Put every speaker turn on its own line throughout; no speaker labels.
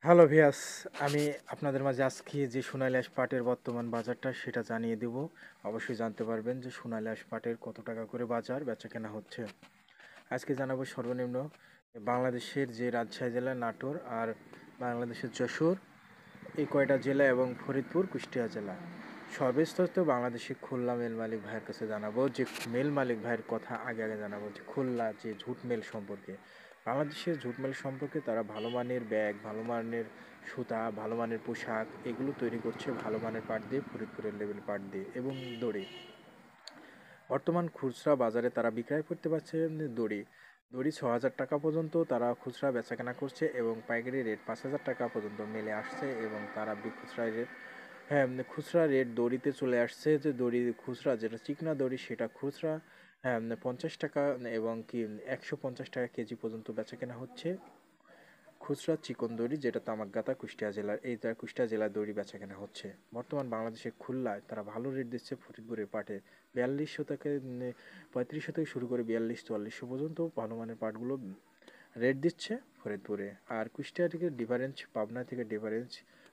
Hello ভিয়াস, আমি আপনাদের মাঝে আজকে যে সোনালী আঁশ পাটের বর্তমান বাজারটা সেটা জানিয়ে দেব। অবশ্যই জানতে পারবেন যে সোনালী আঁশ পাটের কত টাকা করে বাজার বেচাকেনা হচ্ছে। আজকে জানাবো সর্বনিম্ন বাংলাদেশের যে রাজশাহী জেলা, নাটোর আর বাংলাদেশের যশোর, এই কয়টা জেলা এবং ফরিদপুর, কুষ্টিয়া জেলা। সর্বস্তর বাংলাদেশে খুলনা মেল মালিক ভাইয়ের কাছে জানাবো যে মেল মালিক ভাইয়ের কথা আগে জানাবো যে খুলনা যে ঝুট মেল সম্পর্কে। বাংলাদেশের ঝুট মেল সম্পর্কে তারা ভালো মানের ব্যাগ, ভালো মানের সুতা, ভালো মানের পোশাক এগুলো তৈরি করছে ভালো মানের পাট দিয়ে, ফরিদপুরের লেভেল পাট দিয়ে এবং দড়ি। বর্তমান খুচরা বাজারে তারা বিক্রয় করতে পারছে দড়ি দড়ি 6,000 টাকা পর্যন্ত তারা খুচরা বেচাকেনা করছে এবং পাইকারি রেট 5,000 টাকা পর্যন্ত মেলে আসছে এবং তারা খুচরা রেট, হ্যাঁ, খুচরা রেট দড়িতে চলে আসছে যে দড়ি খুচরা যেটা চিকনা দড়ি সেটা খুচরা, হ্যাঁ, 50 টাকা এবং কি 150 টাকা কেজি পর্যন্ত বেচাকেনা হচ্ছে। খুচরা চিকন দড়ি যেটা তামাকগাতা কুষ্টিয়া জেলার, এই কুষ্টিয়া জেলার দড়ি বেচাকেনা হচ্ছে। বর্তমান বাংলাদেশের খুলনায় তারা ভালো রেট দিচ্ছে ফরিদপুরের পাটে 4200 থেকে 3500 থেকে শুরু করে 4200-4400 পর্যন্ত ভালো মানের পাটগুলো রেট দিচ্ছে ফরিদপুরে। আর কুষ্টিয়া থেকে ডিফারেন্স, পাবনা থেকে ডিফারেন্স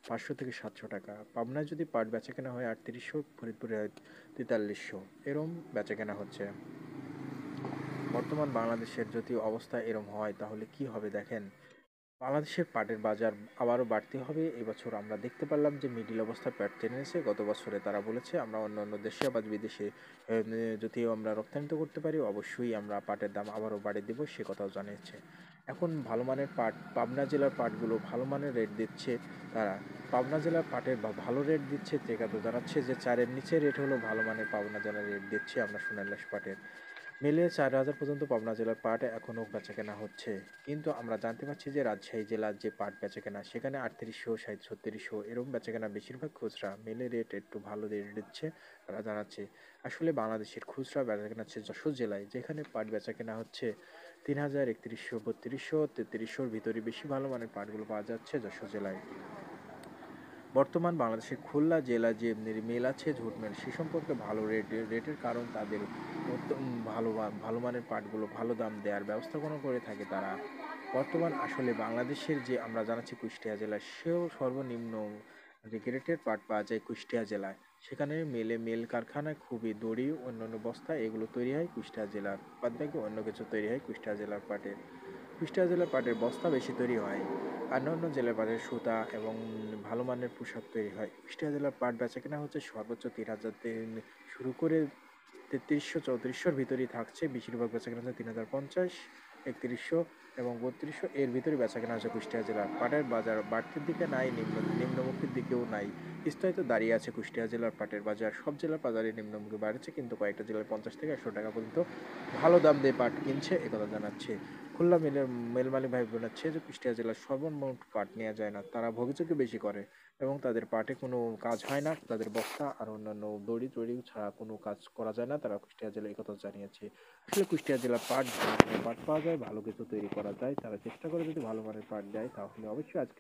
500 থেকে 700 টাকা। পাবনায় যদি পাট বেচাকেনা হয় 3800, ফরিদপুরে হয় 4300, এরম বেচাকেনা হচ্ছে। বর্তমান বাংলাদেশের যদি অবস্থা এরম হয় তাহলে কি হবে দেখেন। বাংলাদেশের পাটের বাজার আবারও বাড়তে হবে। এবছর আমরা দেখতে পারলাম যে মিডিল অবস্থা পাট টেনেছে। গত বছরে তারা বলেছে আমরা অন্য দেশে বা বিদেশে যদি আমরা রপ্তানিত করতে পারি অবশ্যই আমরা পাটের দাম আবারও বাড়িয়ে দেবো, সে কথাও জানিয়েছে। এখন ভালো মানের পাট, পাবনা জেলার পাটগুলো ভালো মানের রেট দিচ্ছে তারা। পাবনা জেলার পাটের ভালো রেট দিচ্ছে তো জানাচ্ছে যে 4-এর নিচে রেট হলো ভালো মানের পাবনা জেলার রেট দিচ্ছে আমরা সোনালী আঁশ পাটের। মিলিয়ে 4,000 পর্যন্ত পাবনা জেলার পাট এখনও বেচাকেনা হচ্ছে। কিন্তু আমরা জানতে পারছি যে রাজশাহী জেলার যে পাট বেচাকেনা সেখানে 3800, 3700 এরকম বেচাকেনা, বেশিরভাগ খুচরা। মেলে রেট একটু ভালো রেট দিচ্ছে তারা জানাচ্ছে। আসলে বাংলাদেশের খুচরা বেচাকেনা হচ্ছে যশোর জেলায়, যেখানে পাট বেচাকেনা হচ্ছে 3000, 3100, 3200, 3300-র ভিতরে বেশি ভালো মানের পাটগুলো পাওয়া যাচ্ছে যশোর জেলায়। বর্তমান বাংলাদেশের খুলনা জেলা যে মিল আছে ঝুট মিল, সে সম্পর্কে ভালো রেটের কারণ তাদের ভালো মানের পাটগুলো ভালো দাম দেওয়ার ব্যবস্থাপনা করে থাকে তারা। বর্তমান আসলে বাংলাদেশের যে আমরা জানাচ্ছি কুষ্টিয়া জেলায়, সেও সর্বনিম্ন যে গ্রেটের পাট পাওয়া যায় কুষ্টিয়া জেলায়। সেখানে মেল কারখানায় খুবই দড়ি, অন্যান্য বস্তা এগুলো তৈরি হয় কুষ্টিয়া জেলার, বাদ বাকি অন্য কিছু তৈরি হয় কুষ্টিয়া জেলার পাটের। কুষ্টিয়া জেলার পাটের বস্তা বেশি তৈরি হয়, অন্যান্য জেলার পাটের সুতা এবং ভালো মানের পোশাক তৈরি হয়। কুষ্টিয়া জেলার পাট বেচাকেনা হচ্ছে সর্বোচ্চ 3,000 শুরু করে 3300-3400-র ভিতরেই থাকছে। বেশিরভাগ বেচাকেনা হচ্ছে 3,050, 3100 এবং 3200 এর ভিতরে বেচাকেনা হচ্ছে কুষ্টিয়া জেলার। পাটের বাজার বাড়তির দিকে নাই, নিম্নমুখীর দিকেও নাই, স্থিত দাঁড়িয়ে আছে কুষ্টিয়া জেলার পাটের বাজার। সব জেলার বাজারে নিম্নমুখী বাড়ছে, কিন্তু কয়েকটা জেলায় 50 থেকে 100 টাকা পর্যন্ত ভালো দাম দিয়ে পাট কিনছে, একথা জানাচ্ছে। খুলনা মেল মালিক ভাই বোনাচ্ছে যে কুষ্টিয়া জেলার সর্বমোট পাট নেওয়া যায় না, তারা ভোগীচুকি বেশি করে এবং তাদের পাটে কোনো কাজ হয় না, তাদের বস্তা আর অন্যান্য দড়ি টড়ি ছাড়া কোনো কাজ করা যায় না, তারা কুষ্টিয়া জেলায় একথা জানিয়েছে। আসলে কুষ্টিয়া জেলার পাট ভালো মানের পাট পাওয়া যায়, ভালো কিছু তৈরি করা যায়, তারা চেষ্টা করে যদি ভালো মানের পাট দেয় তাহলে অবশ্যই আজকে